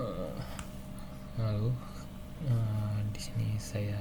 Eh, Halo, di sini saya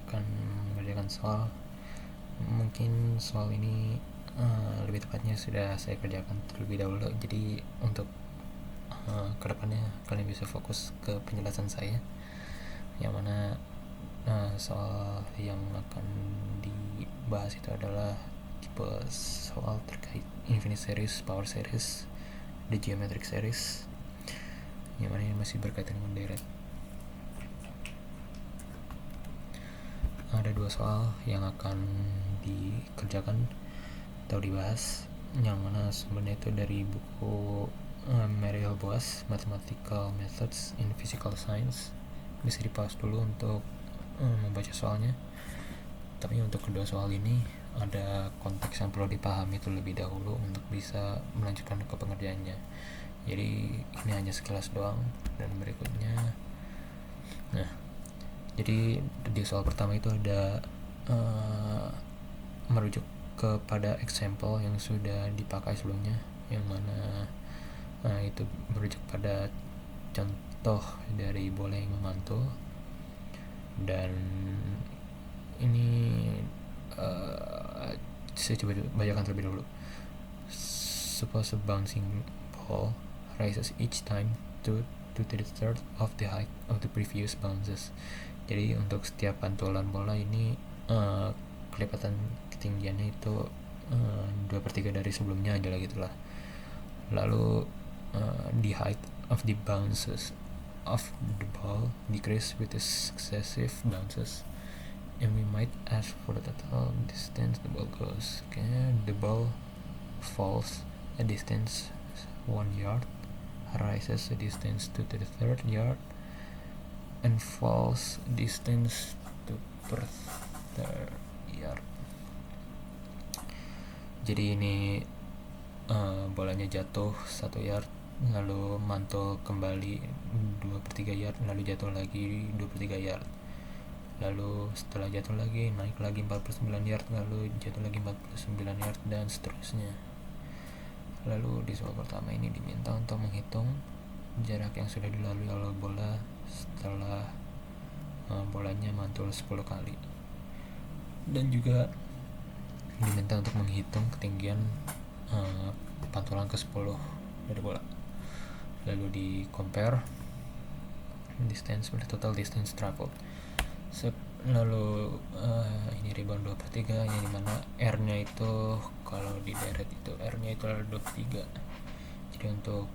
akan mengerjakan soal. Mungkin soal ini lebih tepatnya sudah saya kerjakan terlebih dahulu. Jadi untuk kedepannya kalian bisa fokus ke penjelasan saya. Yang mana soal yang akan dibahas itu adalah tipe soal terkait infinite series, power series, the geometric series, yang mana ini masih berkaitan dengan deret. Ada dua soal yang akan dikerjakan atau dibahas, yang mana sebenarnya itu dari buku Mariel Boas, Mathematical Methods in Physical Science. Bisa dipause dulu untuk membaca soalnya. Tapi untuk kedua soal ini ada konteks yang perlu dipahami terlebih dahulu untuk bisa melanjutkan ke pengerjaannya. Jadi ini hanya sekilas doang, dan berikutnya jadi di soal pertama itu ada merujuk kepada example yang sudah dipakai sebelumnya, yang mana itu merujuk pada contoh dari bola yang memantul. Dan ini saya coba bacakan terlebih dahulu. Suppose a bouncing ball rises each time to the third of the height of the previous bounces. Jadi untuk setiap pantulan bola ini kelipatan ketinggiannya itu 2/3 dari sebelumnya aja lah gitulah. Lalu the height of the bounces of the ball decrease with the successive bounces, and we might ask for the total distance the ball goes. Okay, the ball falls a distance 1 yard, rises a distance to the third yard, and falls distance to per third yard. Jadi ini bolanya jatuh 1 yard, lalu mantul kembali 2/3 yard, lalu jatuh lagi 2/3 yard, lalu setelah jatuh lagi naik lagi 49 yard, lalu jatuh lagi 49 yard, dan seterusnya. Lalu di soal pertama ini diminta untuk menghitung jarak yang sudah dilalui oleh bola setelah bolanya mantul 10 kali, dan juga diminta untuk menghitung ketinggian pantulan ke-10 dari bola. Lalu di compare distance with total distance traveled. Lalu ini rebound 2/3, yang dimana R nya itu kalau di deret itu R nya itu adalah 2/3. Jadi untuk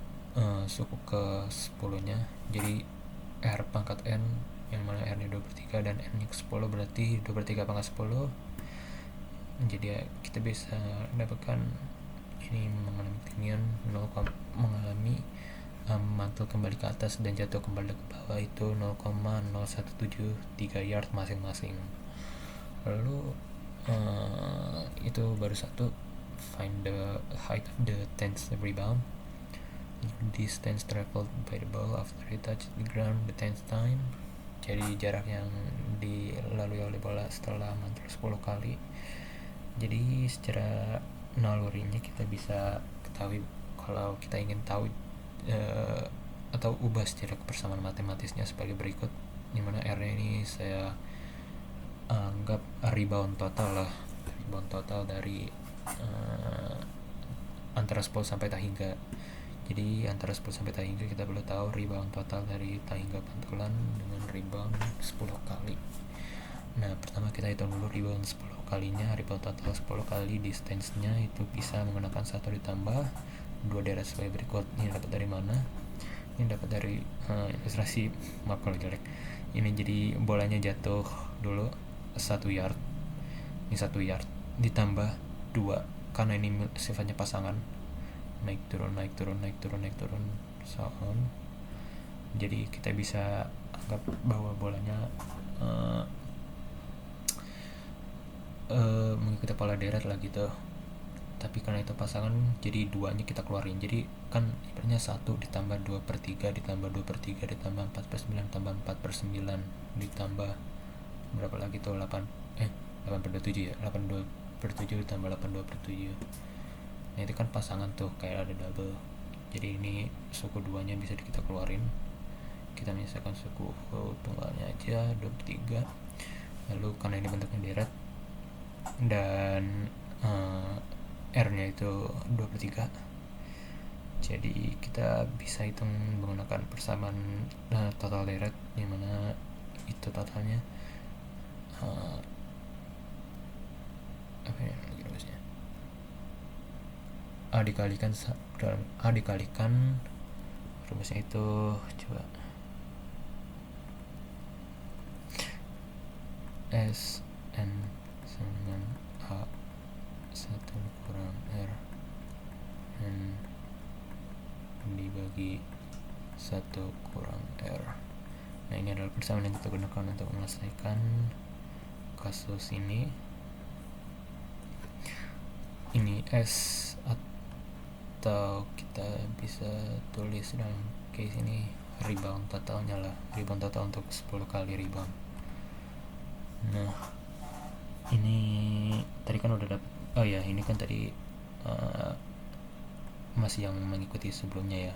suku ke 10 nya, jadi R pangkat N, yang mana R nya 2/3 dan N nya ke 10, berarti 2/3 pangkat 10. Jadi ya, kita bisa dapatkan ini mengalami ketinggian mengalami mantul kembali ke atas dan jatuh kembali ke bawah itu 0,0173 yard masing-masing. Lalu itu baru satu. Find the height of the 10th rebound, distance traveled by the ball after it touched the ground the 10th time. Jadi jarak yang dilalui oleh bola setelah mantul 10 kali. Jadi secara nalurinya kita bisa ketahui kalau kita ingin tahu atau ubah secara kebersamaan matematisnya sebagai berikut, dimana R nya ini saya anggap rebound total dari antara 10 sampai tak hingga. Jadi antara 10 sampai tak hingga kita perlu tahu rebound total dari tak hingga pantulan dengan rebound 10 kali. Nah, pertama kita hitung dulu rebound 10 kalinya. Rebound total 10 kali distance-nya itu bisa menggunakan 1 ditambah 2 deret sebagai berikut. Ini dapat dari mana? Ini dapat dari ilustrasi, maaf kalau jelek. Ini jadi bolanya jatuh dulu 1 yard. Ini 1 yard ditambah 2, karena ini sifatnya pasangan. Naik turun so on. Jadi kita bisa anggap bahwa bolanya mengikuti pola deret lah gitu. Tapi karena itu pasangan, jadi 2-nya kita keluarin. Jadi kan ibaratnya 1 ditambah 2/3 ditambah 2/3 ditambah 4/9 tambah 4/9 ditambah berapa lagi tuh 8/7 ya, 8/2/7 ditambah 8/2/7. Nah itu kan pasangan tuh, kayak ada double. Jadi ini suku 2-nya bisa kita keluarin. kita menyesuaikan suku tunggalnya aja 23. Lalu karena ini bentuknya deret dan R nya itu 2/3, jadi kita bisa hitung menggunakan persamaan total deret, dimana itu totalnya apa ya rumusnya, A dikalikan dalam A dikalikan rumusnya itu coba S N sama dengan A 1 kurang R N dibagi 1 kurang R. Nah, ini adalah persamaan yang kita gunakan untuk menyelesaikan kasus ini. Ini S, atau kita bisa tulis dalam case ini rebound totalnya lah, rebound total untuk 10 kali rebound. Nah, ini tadi kan udah dapet, ini kan tadi masih yang mengikuti sebelumnya ya,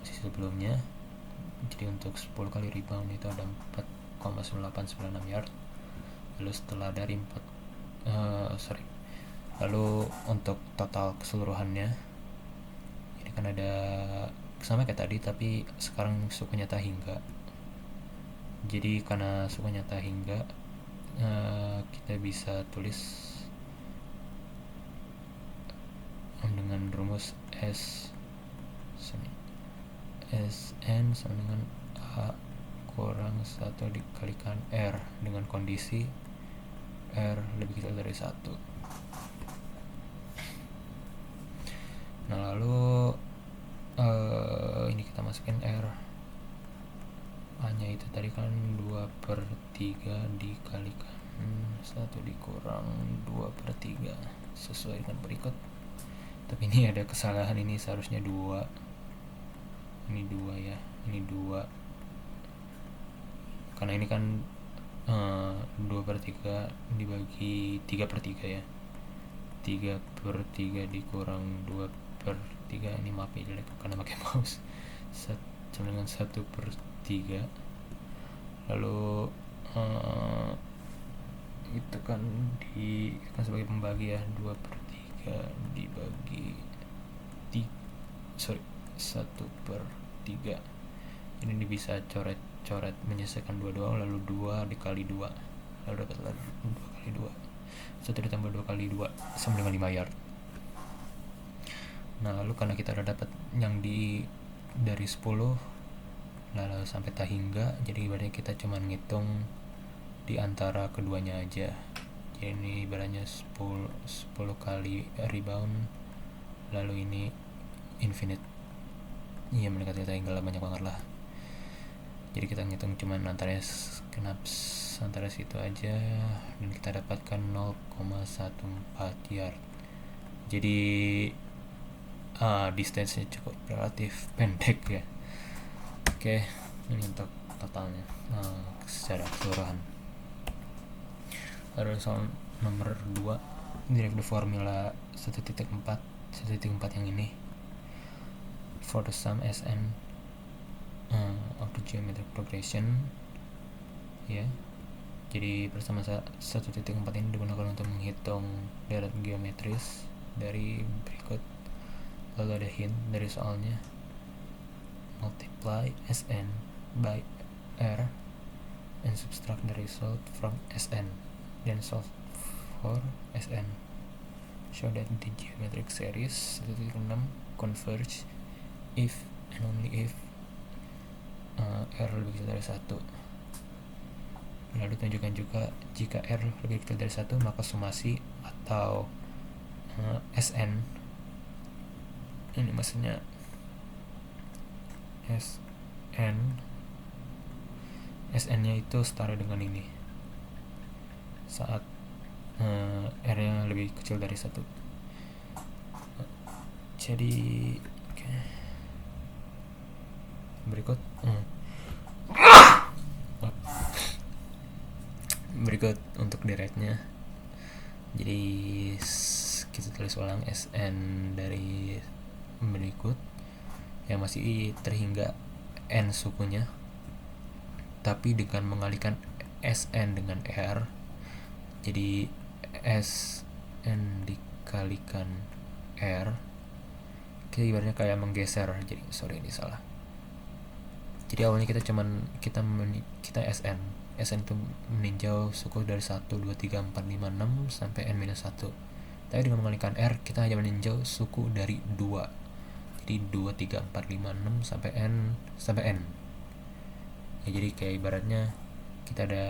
masih sebelumnya. Jadi untuk 10 kali rebound itu ada 4,9896 yard. Lalu setelah dari lalu untuk total keseluruhannya ini kan ada sama kayak tadi, tapi sekarang sukunya tak hingga. Jadi karena sukunya tak hingga, kita bisa tulis dengan rumus Sn sama dengan A kurang 1 dikalikan R dengan kondisi R lebih kecil dari 1. Nah, lalu ini kita masukin R, A nya itu tadi kan 2/3 dikalikan 1 dikurang 2/3 sesuai dengan berikut. Tapi ini ada kesalahan, ini seharusnya 2, ini 2 ya, ini 2 karena ini kan 2/3 dibagi 3/3 ya, 3/3 dikurang 2/3, ini maaf ya jelek karena pakai mouse, sama dengan 1/3. Lalu itu kan sebagai pembagi ya, 2/3 dibagi 1/3. Ini bisa coret menyelesaikan 2 lalu 2 dikali 2, lalu dapatlah 2 kali 2, 1 ditambah 2 kali 2 sama dengan 5 yard. Nah, lalu karena kita udah dapat yang dari 10 lalu sampai tak hingga, jadi ibaratnya kita cuma ngitung di antara keduanya aja. Jadi ini ibaratnya 10 kali rebound, lalu ini infinite, iya mendekati tak hingga lah, banyak banget lah. Jadi kita ngitung cuman antara situ aja, dan kita dapatkan 0,14 yard. Jadi distance-nya cukup relatif pendek ya. Oke, ini untuk totalnya secara keseluruhan. Lalu soal nomor 2, derive the formula 1.4 yang ini for the sum Sn of the geometric progression ya. Jadi persamaan 1.4 ini digunakan untuk menghitung deret geometris dari berikut. Lalu ada hint dari soalnya, multiply Sn by R and subtract the result from Sn, then solve for Sn. Show that the geometric series 1.6 converge if and only if R lebih kecil dari 1. Lalu tunjukkan juga jika R lebih kecil dari 1, maka summasi atau Sn, ini maksudnya Sn nya itu setara dengan ini saat R nya lebih kecil dari 1. Jadi berikut untuk deretnya. Jadi kita tulis ulang Sn dari berikut yang masih terhingga N sukunya, tapi dengan mengalihkan SN dengan R. Jadi SN dikalikan R, kita ibaratnya kayak menggeser. Jadi sorry, ini salah. Jadi awalnya kita SN itu meninjau suku dari 1, 2, 3, 4, 5, 6 sampai N-1. Tapi dengan mengalihkan R, kita hanya meninjau suku dari 2. Jadi 2, 3, 4, 5, 6 sampai N. Ya, jadi kayak ibaratnya kita ada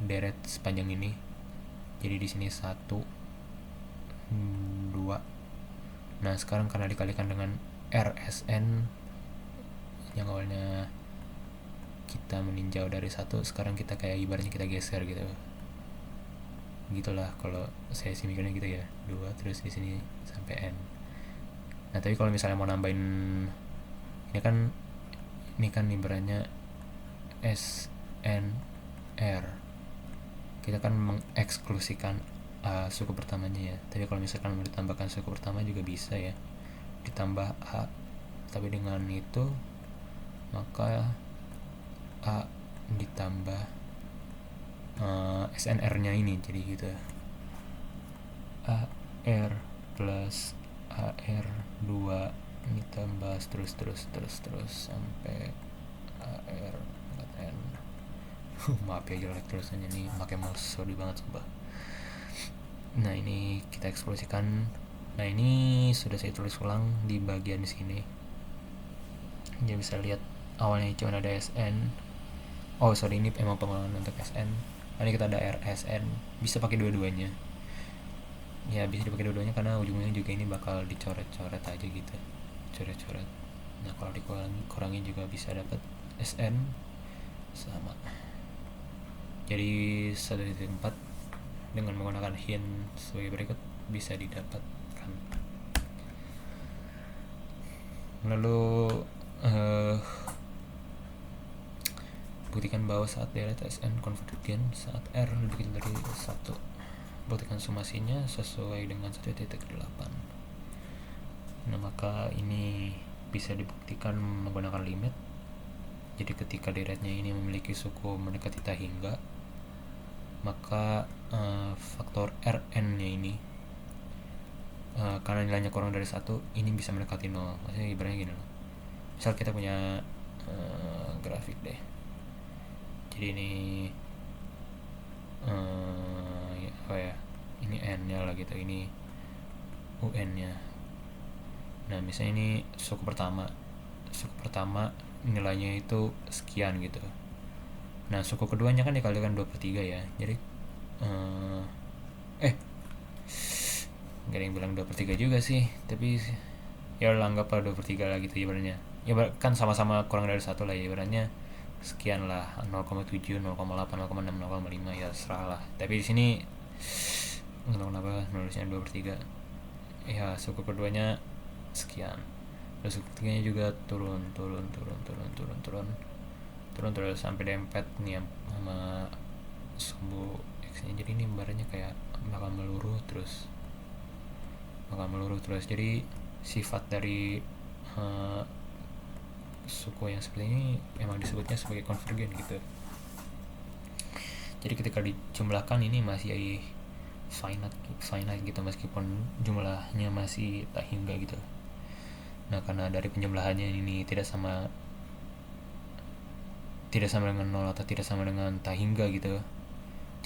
deret sepanjang ini. Jadi di sini 1, 2. Nah, sekarang karena dikalikan dengan RSN yang awalnya kita meninjau dari 1, sekarang kita kayak ibaratnya kita geser gitu. Gitulah kalau saya sih mikirnya gitu ya. 2 terus di sini sampai N. Nah, tapi kalau misalnya mau nambahin ini kan ibaratnya SNR, kita kan mengeksklusikan suku pertamanya ya. Tapi kalau misalkan mau ditambahkan suku pertama juga bisa ya, ditambah A, tapi dengan itu maka A ditambah SNR-nya ini, jadi gitu, AR plus AR2 ditambah terus sampai AR N. Maaf ya jelek tulisannya nih, pakai mouse sorry banget sumpah. Nah, ini kita eksplosikan. Nah, ini sudah saya tulis ulang di bagian sini. Jadi bisa lihat awalnya cuma ada SN. Oh sorry, ini emang pengulangan untuk SN. Nah, ini kita ada RSN. Bisa pakai dua-duanya. Ya bisa dipakai dua-duanya karena ujungnya juga ini bakal dicoret-coret aja gitu. Coret-coret. Nah, kalau dikurangi juga bisa dapat SN sama. Jadi 1.4 dengan menggunakan hint sebagai berikut bisa didapatkan. Lalu buktikan bahwa saat deret SN konvergen saat R lebih kecil dari 1. Buktikan sumasinya sesuai dengan 1.8. Nah, maka ini bisa dibuktikan menggunakan limit. Jadi ketika deretnya ini memiliki suku mendekati tak hingga, maka faktor Rn-nya ini karena nilainya kurang dari 1, ini bisa mendekati 0. Maksudnya ibaratnya gini loh. Misal kita punya grafik deh. Jadi ini ini N-nya lah gitu, ini UN-nya. Nah, misalnya ini suku pertama nilainya itu sekian gitu. Nah, suku keduanya kan dikalikan 2/3 ya. Jadi gak ada yang bilang 2/3 juga sih, tapi ya anggaplah 2/3 lah gitu ibaratnya. Ya kan sama-sama kurang dari 1 lah ya, ibaratnya sekian lah, 0,7, 0,8, 0,6, 0,5 ya serah lah. Tapi di sini nggak tahu kenapa nulisnya 2/3. Ya, suku keduanya sekian. Terus suku ketiganya juga turun terus sampai dempet nih sama sumbu X-nya. Jadi ini ibaratnya kayak bakal meluruh terus. Jadi sifat dari suku yang seperti ini emang disebutnya sebagai konvergen gitu. Jadi ketika dijumlahkan ini masih finite gitu, meskipun jumlahnya masih tak hingga gitu. Nah, karena dari penjumlahannya ini tidak sama dengan 0 atau tidak sama dengan tak hingga gitu.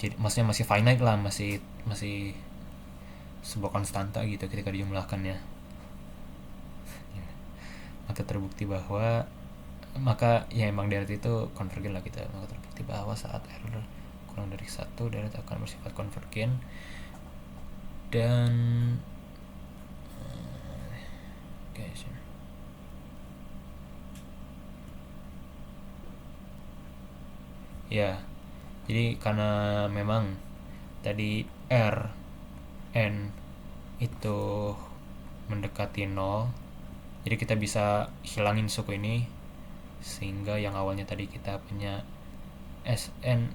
Jadi maksudnya masih finite lah, masih sebuah konstanta gitu ketika dijumlahkannya. Maka terbukti bahwa ya emang deret itu konvergen lah gitu. Maka terbukti bahwa saat R kurang dari 1, deret akan bersifat konvergen. Dan ya, jadi karena memang tadi R N itu mendekati 0, jadi kita bisa hilangin suku ini, sehingga yang awalnya tadi kita punya SN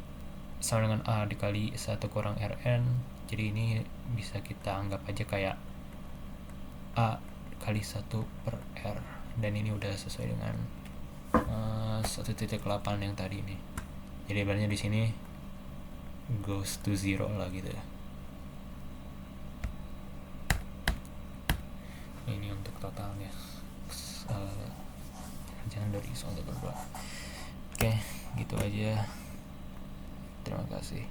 sama dengan A dikali 1 kurang RN, jadi ini bisa kita anggap aja kayak A kali 1 per R, dan ini udah sesuai dengan 1.8 yang tadi nih. Jadi ibaratnya di sini goes to zero lah gitu ya. Ini untuk totalnya, jangan dari soal berdua. Oke, gitu aja. Terima kasih.